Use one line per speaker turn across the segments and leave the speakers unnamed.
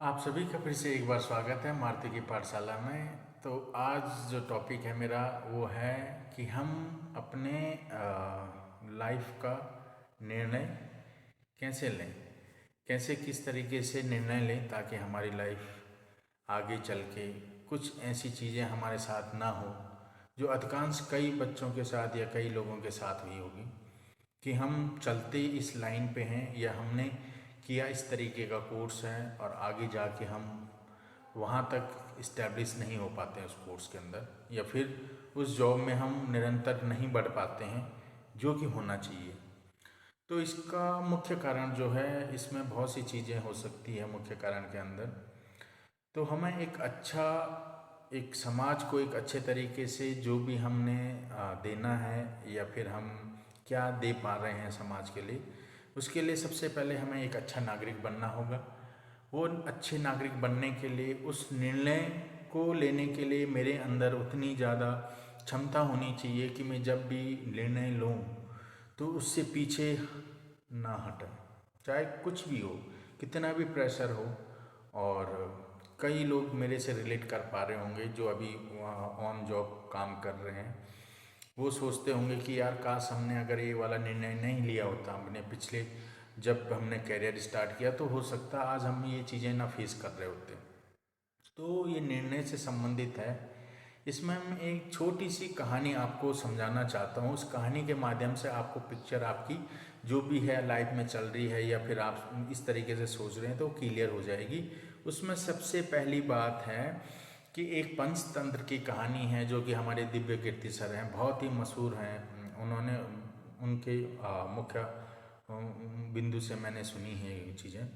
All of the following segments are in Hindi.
आप सभी का फिर से एक बार स्वागत है मारुति की पाठशाला में। तो आज जो टॉपिक है मेरा वो है कि हम अपने लाइफ का निर्णय कैसे लें, कैसे किस तरीके से निर्णय लें ताकि हमारी लाइफ आगे चल के कुछ ऐसी चीज़ें हमारे साथ ना हो जो अधिकांश कई बच्चों के साथ या कई लोगों के साथ हुई होगी कि हम चलते इस लाइन पे हैं या हमने किया इस तरीके का कोर्स है और आगे जाके हम वहाँ तक इस्टेब्लिश नहीं हो पाते हैं उस कोर्स के अंदर, या फिर उस जॉब में हम निरंतर नहीं बढ़ पाते हैं जो कि होना चाहिए। तो इसका मुख्य कारण जो है, इसमें बहुत सी चीज़ें हो सकती है मुख्य कारण के अंदर। तो हमें एक समाज को एक अच्छे तरीके से जो भी हमने देना है या फिर हम क्या दे पा रहे हैं समाज के लिए, उसके लिए सबसे पहले हमें एक अच्छा नागरिक बनना होगा। वो अच्छे नागरिक बनने के लिए, उस निर्णय को लेने के लिए मेरे अंदर उतनी ज़्यादा क्षमता होनी चाहिए कि मैं जब भी निर्णय लूँ तो उससे पीछे ना हटें, चाहे कुछ भी हो, कितना भी प्रेशर हो। और कई लोग मेरे से रिलेट कर पा रहे होंगे जो अभी वहाँ ऑन जॉब काम कर रहे हैं। वो सोचते होंगे कि यार काश हमने अगर ये वाला निर्णय नहीं लिया होता हमने पिछले, जब हमने करियर स्टार्ट किया, तो हो सकता आज हम ये चीज़ें ना फेस कर रहे होते। तो ये निर्णय से संबंधित है। इसमें मैं एक छोटी सी कहानी आपको समझाना चाहता हूँ। उस कहानी के माध्यम से आपको पिक्चर आपकी जो भी है लाइफ में चल रही है या फिर आप इस तरीके से सोच रहे हैं तो क्लियर हो जाएगी। उसमें सबसे पहली बात है कि एक पंचतंत्र की कहानी है जो कि हमारे दिव्य कीर्ति सर हैं, बहुत ही मशहूर हैं। उन्होंने उनके मुख्य बिंदु से मैंने सुनी है ये चीज़ें।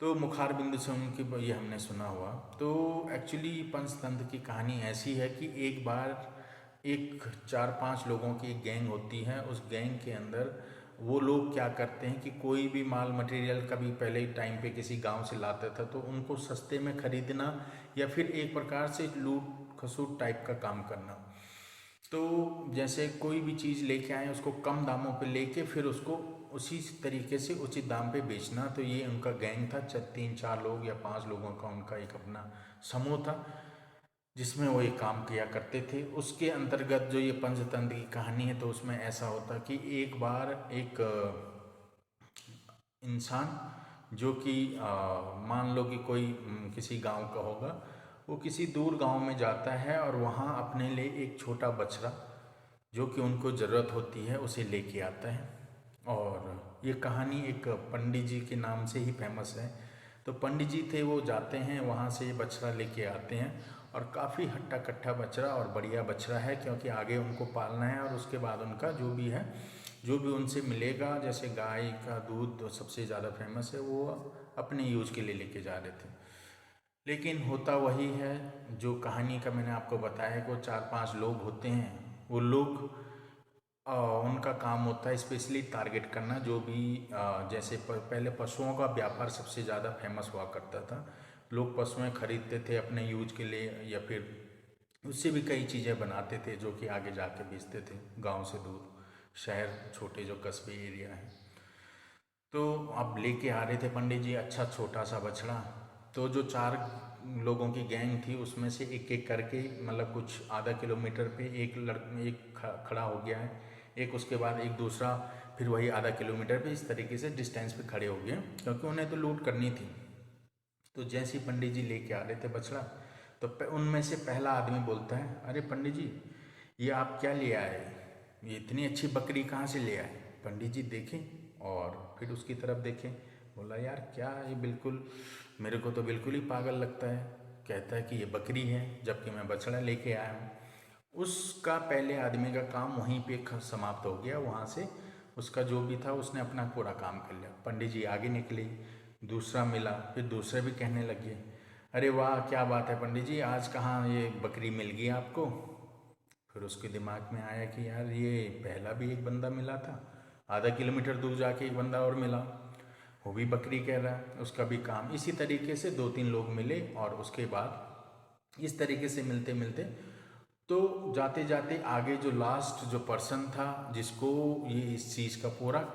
तो मुखार बिंदु से उनकी ये हमने सुना हुआ। तो एक्चुअली पंचतंत्र की कहानी ऐसी है कि एक बार एक 4-5 लोगों की एक गैंग होती है। उस गैंग के अंदर वो लोग क्या करते हैं कि कोई भी माल मटेरियल कभी पहले टाइम पे किसी गांव से लाता था तो उनको सस्ते में खरीदना या फिर एक प्रकार से लूट खसूट टाइप का काम करना। तो जैसे कोई भी चीज़ लेके आए उसको कम दामों पे लेके फिर उसको उसी तरीके से उचित दाम पे बेचना। तो ये उनका गैंग था, 3-4 लोग या 5 लोगों का उनका एक अपना समूह था जिसमें वो ये काम किया करते थे। उसके अंतर्गत जो ये पंचतंत्र की कहानी है, तो उसमें ऐसा होता कि एक बार एक इंसान जो कि मान लो कि कोई किसी गांव का होगा, वो किसी दूर गांव में जाता है और वहाँ अपने लिए एक छोटा बछड़ा जो कि उनको ज़रूरत होती है उसे लेके आता है। और ये कहानी एक पंडित जी के नाम से ही फेमस है। तो पंडित जी थे, वो जाते हैं वहाँ से ये बछड़ा लेके आते हैं और काफ़ी हट्टा कट्टा बछड़ा और बढ़िया बछड़ा है, क्योंकि आगे उनको पालना है और उसके बाद उनका जो भी है, जो भी उनसे मिलेगा, जैसे गाय का दूध तो सबसे ज़्यादा फेमस है, वो अपने यूज के लिए लेके जा रहे थे। लेकिन होता वही है जो कहानी का मैंने आपको बताया कि वो 4-5 लोग होते हैं। वो लोग उनका काम होता है स्पेशली टारगेट करना, जो भी जैसे पहले पशुओं का व्यापार सबसे ज़्यादा फेमस हुआ करता था। लोग पशुएं खरीदते थे अपने यूज के लिए या फिर उससे भी कई चीज़ें बनाते थे जो कि आगे जाके बेचते थे गांव से दूर शहर, छोटे जो कस्बे एरिया हैं। तो अब लेके आ रहे थे पंडित जी अच्छा छोटा सा बछड़ा। तो जो 4 लोगों की गैंग थी उसमें से एक एक करके, मतलब कुछ आधा किलोमीटर पे एक खड़ा हो गया है, एक उसके बाद एक दूसरा, फिर वही आधा किलोमीटर पे, इस तरीके से डिस्टेंस पे खड़े हो गए क्योंकि उन्हें तो लूट करनी थी। तो जैसे ही पंडित जी लेके आ रहे थे बछड़ा, तो उनमें से पहला आदमी बोलता है, अरे पंडित जी ये आप क्या ले आए, ये इतनी अच्छी बकरी कहाँ से ले आए। पंडित जी देखें और फिर उसकी तरफ देखें, बोला यार क्या ये, बिल्कुल मेरे को तो बिल्कुल ही पागल लगता है। कहता है कि ये बकरी है जबकि मैं बछड़ा लेके आया हूँ। उसका पहले आदमी का काम वहीं पे समाप्त हो गया। वहाँ से उसका जो भी था उसने अपना पूरा काम कर लिया। पंडित जी आगे निकले, दूसरा मिला, फिर दूसरे भी कहने लगे, अरे वाह क्या बात है पंडित जी, आज कहाँ ये बकरी मिल गई आपको। फिर उसके दिमाग में आया कि यार ये पहला भी एक बंदा मिला था, आधा किलोमीटर दूर जाके एक बंदा और मिला, वो भी बकरी कह रहा है, उसका भी काम। इसी तरीके से 2-3 लोग मिले और उसके बाद इस तरीके से मिलते मिलते, तो जाते जाते आगे जो लास्ट जो पर्सन था जिसको ये इस चीज़ का पूरा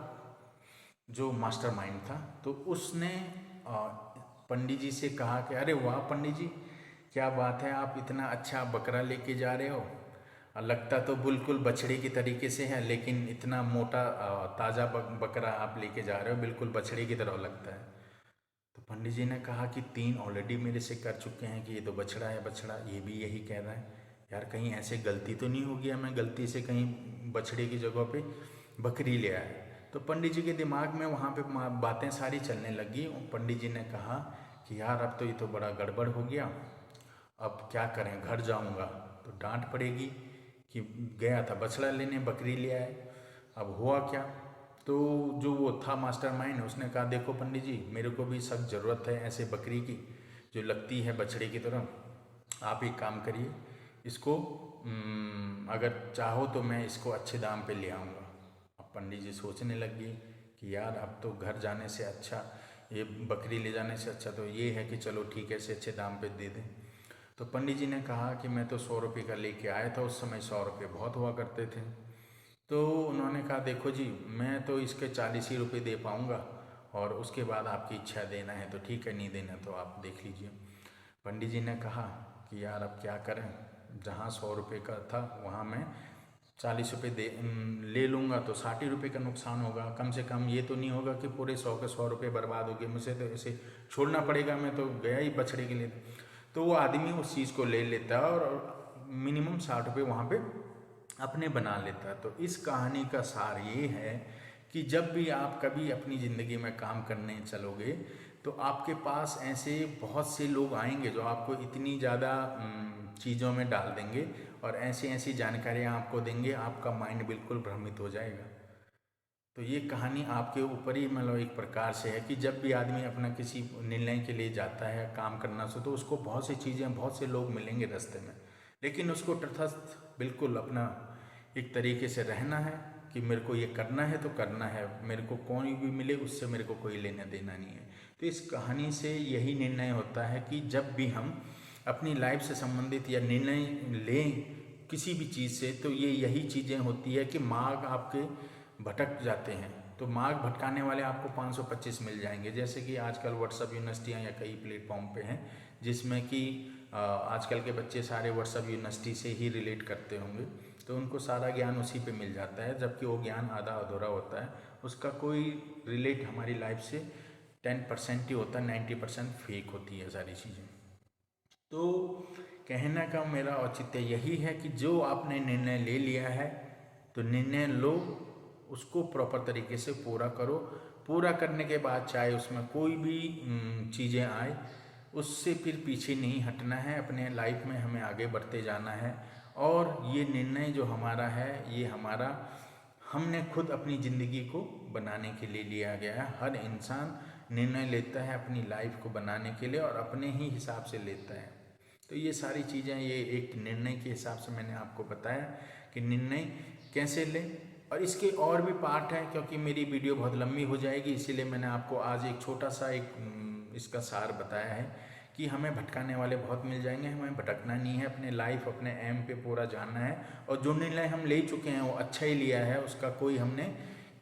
जो मास्टरमाइंड था, तो उसने पंडित जी से कहा कि अरे वाह पंडित जी, क्या बात है, आप इतना अच्छा बकरा लेके जा रहे हो, और लगता तो बिल्कुल बछड़े की तरीके से है, लेकिन इतना मोटा ताज़ा बकरा आप लेके जा रहे हो, बिल्कुल बछड़े की तरह लगता है। तो पंडित जी ने कहा कि 3 ऑलरेडी मेरे से कर चुके हैं कि ये तो बछड़ा है बछड़ा, ये भी यही कह रहा है, यार कहीं ऐसे गलती तो नहीं हो गया, मैं गलती से कहीं बछड़े की जगह पे बकरी ले आया। तो पंडित जी के दिमाग में वहाँ पे बातें सारी चलने लगी। पंडित जी ने कहा कि यार अब तो ये तो बड़ा गड़बड़ हो गया, अब क्या करें, घर जाऊँगा तो डांट पड़ेगी कि गया था बछड़ा लेने, बकरी ले आए, अब हुआ क्या। तो जो वो था मास्टरमाइंड, उसने कहा देखो पंडित जी, मेरे को भी सख्त ज़रूरत है ऐसे बकरी की जो लगती है बछड़े की तरह, आप एक काम करिए, इसको अगर चाहो तो मैं इसको अच्छे दाम पे ले आऊँगा। अब पंडित जी सोचने लग गए कि यार अब तो घर जाने से अच्छा, ये बकरी ले जाने से अच्छा तो ये है कि चलो ठीक है, इसे अच्छे दाम पे दे दें। तो पंडित जी ने कहा कि मैं तो 100 रुपये का लेके आया था, उस समय 100 रुपये बहुत हुआ करते थे। तो उन्होंने कहा देखो जी, मैं तो इसके 40 ही रुपये दे पाऊँगा, और उसके बाद आपकी इच्छा देना है तो ठीक है, नहीं देना तो आप देख लीजिए। पंडित जी ने कहा कि यार अब क्या करें, जहाँ 100 रुपये का था वहाँ मैं 40 रुपये ले लूँगा तो 60 ही रुपये का नुकसान होगा, कम से कम ये तो नहीं होगा कि पूरे 100 के 100 रुपये बर्बाद हो गए, मुझे तो इसे छोड़ना पड़ेगा, मैं तो गया ही बछड़े के लिए। तो वो आदमी उस चीज़ को ले लेता है और मिनिमम 60 रुपये वहाँ पे अपने बना लेता है। तो इस कहानी का सार ये है कि जब भी आप कभी अपनी ज़िंदगी में काम करने चलोगे तो आपके पास ऐसे बहुत से लोग आएंगे जो आपको इतनी ज़्यादा चीज़ों में डाल देंगे और ऐसी ऐसी जानकारियाँ आपको देंगे, आपका माइंड बिल्कुल भ्रमित हो जाएगा। तो ये कहानी आपके ऊपर ही मतलब एक प्रकार से है कि जब भी आदमी अपना किसी निर्णय के लिए जाता है काम करना से, तो उसको बहुत सी चीज़ें, बहुत से लोग मिलेंगे रास्ते में, लेकिन उसको तटस्थ बिल्कुल अपना एक तरीके से रहना है कि मेरे को ये करना है तो करना है, मेरे को कोई भी मिले उससे मेरे को कोई लेना देना नहीं है। तो इस कहानी से यही निर्णय होता है कि जब भी हम अपनी लाइफ से संबंधित या निर्णय लें किसी भी चीज़ से, तो ये यही चीज़ें होती है कि मार्ग आपके भटक जाते हैं, तो मार्ग भटकाने वाले आपको 525 मिल जाएंगे। जैसे कि आजकल व्हाट्सअप यूनिवर्सिटियाँ या कई प्लेटफॉर्म पे हैं जिसमें कि आजकल के बच्चे सारे व्हाट्सअप यूनिवर्सिटी से ही रिलेट करते होंगे, तो उनको सारा ज्ञान उसी पे मिल जाता है, जबकि वो ज्ञान आधा अधूरा होता है, उसका कोई रिलेट हमारी लाइफ से 10% ही होता है, 90% फेक होती है सारी चीज़ें। तो कहने का मेरा औचित्य यही है कि जो आपने निर्णय ले लिया है तो निर्णय लो, उसको प्रॉपर तरीके से पूरा करो। पूरा करने के बाद चाहे उसमें कोई भी चीज़ें आए, उससे फिर पीछे नहीं हटना है, अपने लाइफ में हमें आगे बढ़ते जाना है। और ये निर्णय जो हमारा है, ये हमारा हमने खुद अपनी ज़िंदगी को बनाने के लिए लिया गया है। हर इंसान निर्णय लेता है अपनी लाइफ को बनाने के लिए और अपने ही हिसाब से लेता है। तो ये सारी चीज़ें, ये एक निर्णय के हिसाब से मैंने आपको बताया कि निर्णय कैसे लें। और इसके और भी पार्ट हैं, क्योंकि मेरी वीडियो बहुत लंबी हो जाएगी, इसीलिए मैंने आपको आज एक छोटा सा इसका सार बताया है कि हमें भटकाने वाले बहुत मिल जाएंगे, हमें भटकना नहीं है, अपने लाइफ अपने एम पे पूरा जानना है। और जो निर्णय हम ले चुके हैं वो अच्छा ही लिया है, उसका कोई हमने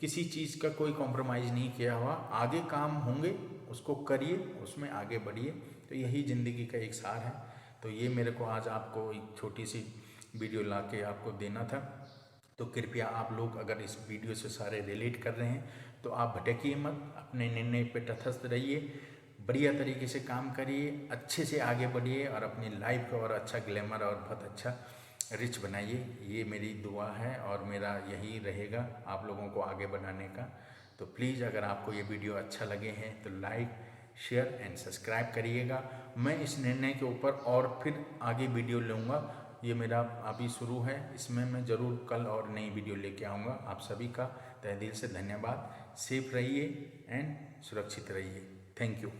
किसी चीज़ का कोई कॉम्प्रोमाइज़ नहीं किया हुआ। आगे काम होंगे, उसको करिए, उसमें आगे बढ़िए। तो यही ज़िंदगी का एक सार है। तो ये मेरे को आज आपको एक छोटी सी वीडियो ला के आपको देना था। तो कृपया आप लोग अगर इस वीडियो से सारे रिलेट कर रहे हैं तो आप भटकिए मत, अपने निर्णय पे तटस्थ रहिए, बढ़िया तरीके से काम करिए, अच्छे से आगे बढ़िए और अपनी लाइफ को और अच्छा ग्लैमर और बहुत अच्छा रिच बनाइए। ये मेरी दुआ है और मेरा यही रहेगा आप लोगों को आगे बढ़ाने का। तो प्लीज़ अगर आपको ये वीडियो अच्छा लगे हैं तो लाइक, शेयर एंड सब्सक्राइब करिएगा। मैं इस निर्णय के ऊपर और फिर आगे वीडियो लूँगा, ये मेरा अभी शुरू है, इसमें मैं ज़रूर कल और नई वीडियो लेके आऊँगा। आप सभी का तहे दिल से धन्यवाद। सेफ रहिए एंड सुरक्षित रहिए। Thank you.